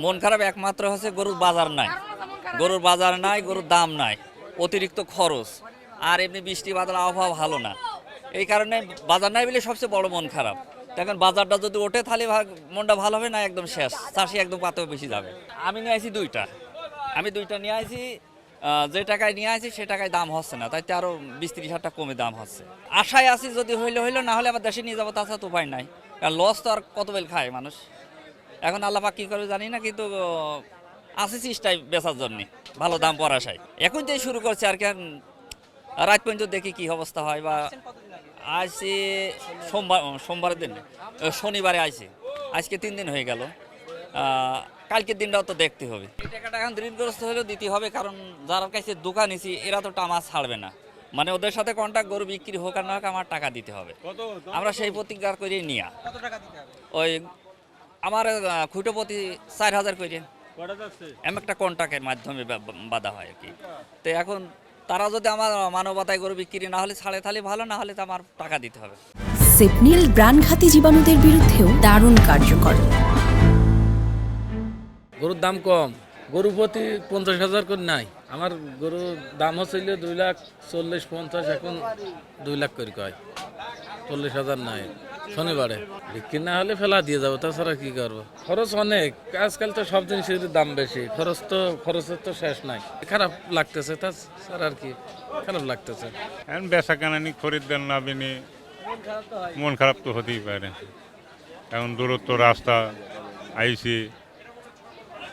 মন খারাপ একমাত্র হচ্ছে গরুর বাজার নাই, গরুর বাজার নাই, গরুর দাম নাই, অতিরিক্ত খরচ, আর এমনি বৃষ্টি বাদল আবহাওয়া ভালো না। এই কারণে বাজার নাই বলে সবচেয়ে বড় মন খারাপ। এখন বাজারটা যদি ওঠে তাহলে মনটা ভালো হবে, না একদম শেষ, চাষি একদম পাতেও বেশি যাবে। আমি নিয়ে আসি দুইটা, আমি দুইটা নিয়ে আসি, যে টাকায় নিয়ে আসি সে টাকায় দাম হচ্ছে না, তাইতে আরও 20-30 হাজার টাকা কমে দাম হচ্ছে। আশায় আছি যদি হইলে হইলো, না হলে আবার দেশে নিয়ে যাবো, তাছাড়া তো উপায় নাই, কারণ লস তো আর কত বেল খায় মানুষ। এখন আল্লাহ পাক কী করবে জানি না, কিন্তু আছে চেষ্টায় বেচার জন্যে, ভালো দাম পর আশায় এখন থেকে শুরু করছে আর কি। রাত পর্যন্ত দেখি কি অবস্থা হয়। বা আজকে সোমবারের দিন, শনিবারে আইছি, আজকে 3 দিন হয়ে গেল। কালকের দিনটাও তো দেখতে হবে। এই টাকাটা এখন ঋণগ্রস্ত হলেও দিতে হবে, কারণ যার কাছে দোকান নিছি এরা তো টাকা ছাড়বে না, মানে ওদের সাথে কন্ট্যাক্ট, গরু বিক্রি হোক আর না হোক আমার টাকা দিতে হবে। আমরা সেই প্রতিজ্ঞা করেই নিয়া ওই আমার খুঁটো প্রতি 4,000 করে এমন একটা কন্ট্রাক্টের মাধ্যমে বাধা হয় আর কি। তো এখন তারা যদি আমার মানবতায় গরু বিক্রি না হলে ছাড়ে, তাহলে ভালো, না হলে তো আমার টাকা দিতে হবে। সেপনিল প্রাণঘাতী জীবাণুদের বিরুদ্ধেও দারুণ কার্যকর। গরুর দাম কম, গরু প্রতি 50,000 করে নাই। আমার গরুর দাম হচ্ছিল 2,40,50, এখন 2 লাখ করে কয়, 40,000 নাই। শনিবারে বিক্রি না হলে ফেলা দিয়ে যাবো, তাছাড়া কি করবো। খরচ অনেক, আজকাল তো সব জিনিসের দাম বেশি, খরচের তো শেষ নাই। খারাপ লাগতেছে, তাছাড়া আর কি, খারাপ লাগতেছে। এখন বেচা কেনানি খরিদ্দার না বিনি, মন খারাপ তো হতেই পারে। এখন দূরত্ব রাস্তা আইসি,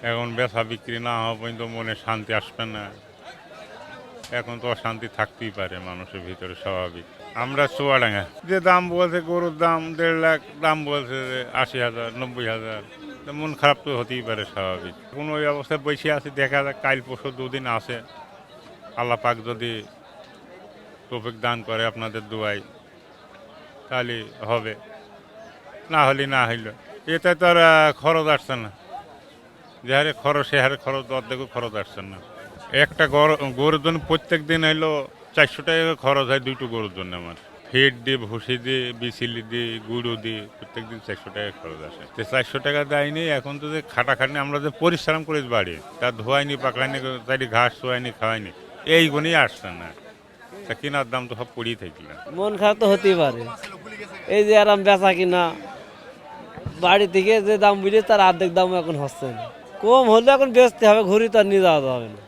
এখন বেচা বিক্রি না হওয়া পর্যন্ত মনে শান্তি আসবে না। এখন তো অশান্তি থাকতেই পারে মানুষের ভিতরে, স্বাভাবিক। আমরা চুয়াডাঙ্গা, যে দাম বলছে গরুর দাম 1.5 লাখ, দাম বলছে যে 80,000, 90,000, মন খারাপ তো হতেই পারে, স্বাভাবিক। কোনো ওই অবস্থায় বসে আছি, দেখা যাক কাল পরশু 2 দিন আছে, আল্লাহ পাক যদি তৌফিক দান করে আপনাদের দোয়ায়, তাহলে হবে, না হলে না হইল। এতে তো আর খরচ আসছে না, যে হারে খরচ সে হারে খরচ অর্ধেকও খরচ আসছে না। একটা গরুর জন্য প্রত্যেক দিন হইলো 400 টাকা খরচ হয়, 2টো গরুর জন্য। আমার ফিড দিয়ে, ভুসি দিয়ে, বিচিলি দিয়ে, গুঁড়ো দিয়ে প্রত্যেক দিন 400 টাকা খরচ আসে। 400 টাকা দেয়নি। এখন তো যে খাটাখাটনি আমরা যে পরিশ্রম করে বাড়ি, তা ধোয়াইনি, পাকলাইনি, তাই ঘাস ধোয়াইনি, খাওয়াইনি, এই গুণই আসছে না। তা কেনার দাম তো সব পড়িয়ে থাকল। মন খারাপ তো হতেই পারে, এই যে আরাম বেচা কিনা বাড়ি থেকে যে দাম বুঝে তার অর্ধেক দাম এখন হচ্ছে না। কম হলে এখন বেচতে হবে, ঘুরি তো আর নিয়ে যাওয়া যাবে না।